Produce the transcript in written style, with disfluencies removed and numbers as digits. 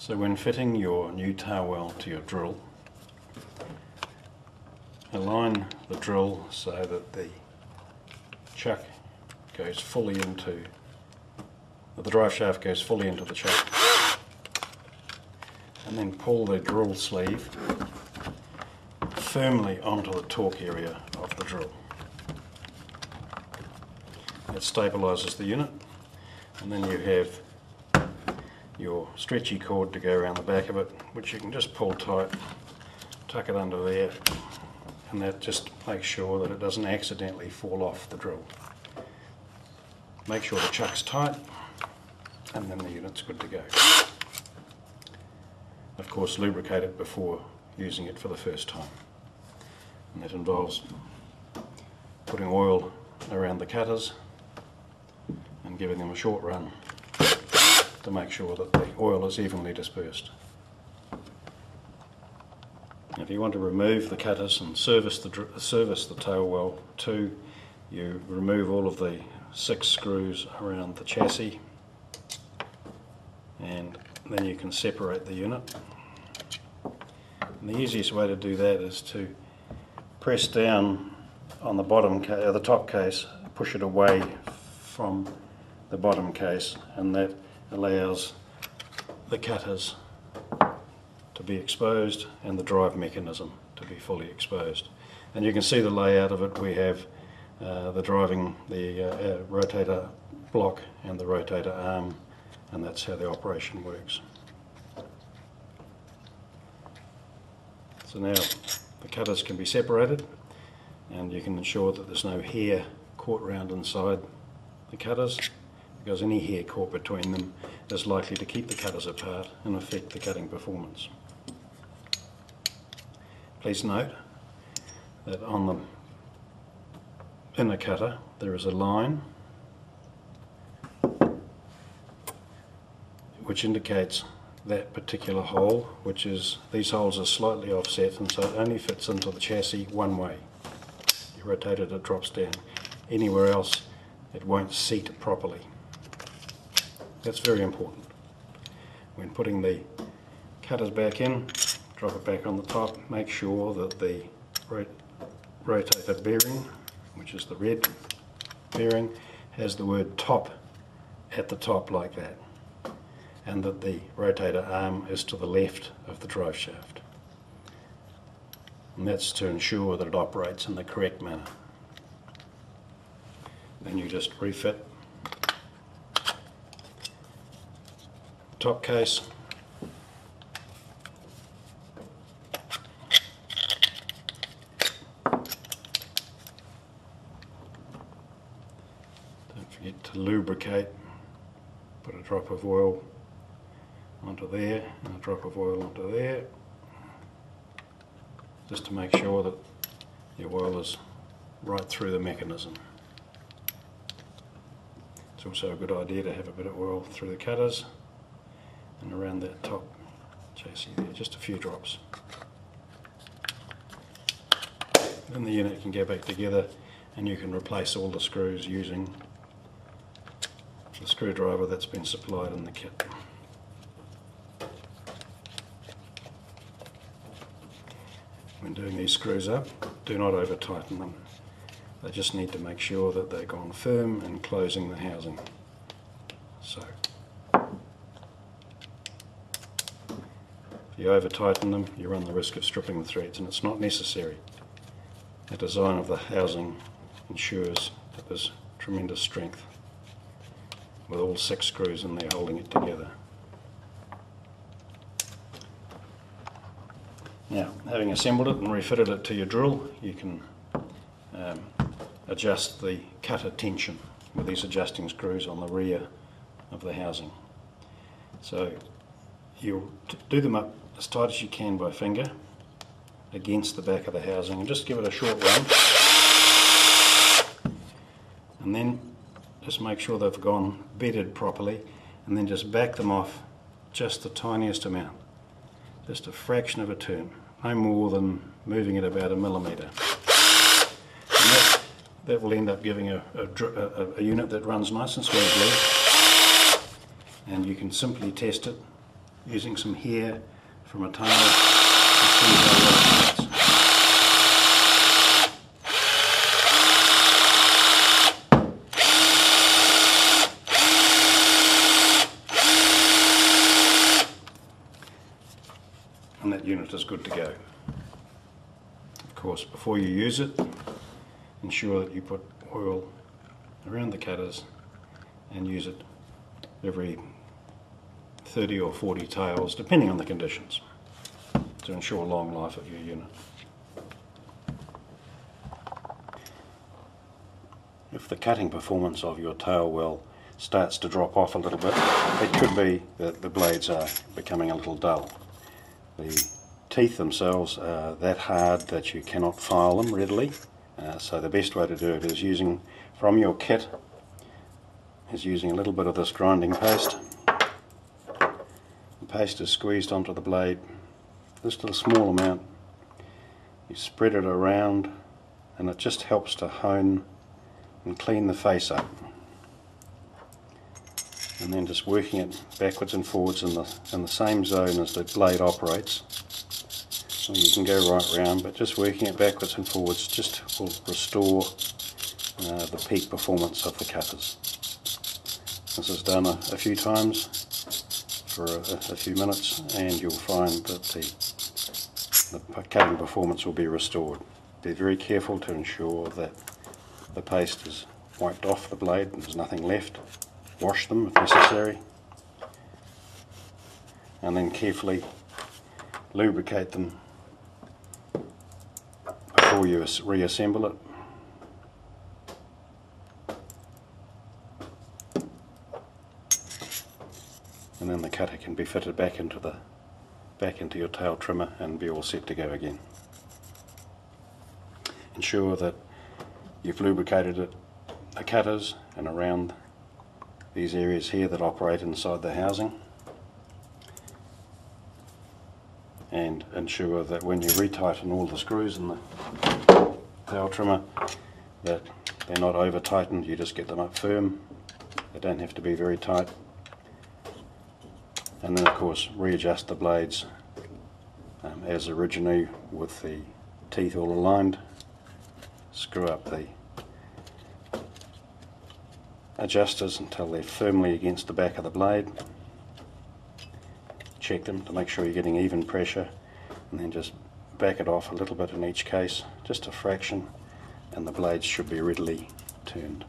So when fitting your new tailwell to your drill, align the drill so that the chuck goes fully into, the drive shaft goes fully into the chuck, and then pull the drill sleeve firmly onto the torque area of the drill. That stabilises the unit, and then you have your stretchy cord to go around the back of it, which you can just pull tight, tuck it under there, and that just makes sure that it doesn't accidentally fall off the drill. Make sure the chuck's tight, and then the unit's good to go. Of course, lubricate it before using it for the first time, and that involves putting oil around the cutters and giving them a short run to make sure that the oil is evenly dispersed. If you want to remove the cutters and service the tailwell too, you remove all of the 6 screws around the chassis, and then you can separate the unit. And the easiest way to do that is to press down on the top case, push it away from the bottom case, and that allows the cutters to be exposed and the drive mechanism to be fully exposed. And you can see the layout of it. We have the rotator block and the rotator arm, and that's how the operation works. So now the cutters can be separated, and you can ensure that there's no hair caught round inside the cutters, because any hair caught between them is likely to keep the cutters apart and affect the cutting performance. Please note that on the inner cutter there is a line which indicates that particular hole, which is, these holes are slightly offset, and so it only fits into the chassis one way. You rotate it, it drops down. Anywhere else it won't seat properly. That's very important. When putting the cutters back in, drop it back on the top, make sure that the rotator bearing, which is the red bearing, has the word top at the top like that, and that the rotator arm is to the left of the drive shaft. And that's to ensure that it operates in the correct manner. Then you just refit top case, don't forget to lubricate, put a drop of oil onto there and a drop of oil onto there, just to make sure that the oil is right through the mechanism. It's also a good idea to have a bit of oil through the cutters and around that top chassis there, just a few drops. Then the unit can go back together, and you can replace all the screws using the screwdriver that's been supplied in the kit. When doing these screws up, do not over tighten them. They just need to make sure that they're gone firm and closing the housing. So if you over tighten them, you run the risk of stripping the threads, and it's not necessary. The design of the housing ensures that there's tremendous strength with all 6 screws in there holding it together. Now, having assembled it and refitted it to your drill, you can adjust the cutter tension with these adjusting screws on the rear of the housing. So you'll do them up as tight as you can by finger against the back of the housing, and just give it a short run, and then just make sure they've gone bedded properly, and then just back them off just the tiniest amount, just a fraction of a turn, no more than moving it about 1 millimetre. And that will end up giving a unit that runs nice and smoothly, and you can simply test it using some hair from a tail to see how well it fits. And that unit is good to go. Of course, before you use it, ensure that you put oil around the cutters and use it every 30 or 40 tails, depending on the conditions, to ensure long life of your unit. If the cutting performance of your Tailwell starts to drop off a little bit, it could be that the blades are becoming a little dull. The teeth themselves are that hard that you cannot file them readily, so the best way to do it is using from your kit is using a little bit of this grinding paste. The paste is squeezed onto the blade, just a small amount. You spread it around and it just helps to hone and clean the face up. And then just working it backwards and forwards in the same zone as the blade operates. So you can go right round, but just working it backwards and forwards just will restore the peak performance of the cutters. This is done a few times for a few minutes, and you'll find that the cutting performance will be restored. Be very careful to ensure that the paste is wiped off the blade and there's nothing left. Wash them if necessary, and then carefully lubricate them before you reassemble it. And then the cutter can be fitted back into your tail trimmer and be all set to go again. Ensure that you've lubricated the cutters and around these areas here that operate inside the housing, and ensure that when you retighten all the screws in the tail trimmer that they're not over tightened. You just get them up firm. They don't have to be very tight. And then of course readjust the blades as originally with the teeth all aligned. Screw up the adjusters until they're firmly against the back of the blade. Check them to make sure you're getting even pressure, and then just back it off a little bit in each case, just a fraction, and the blades should be readily turned.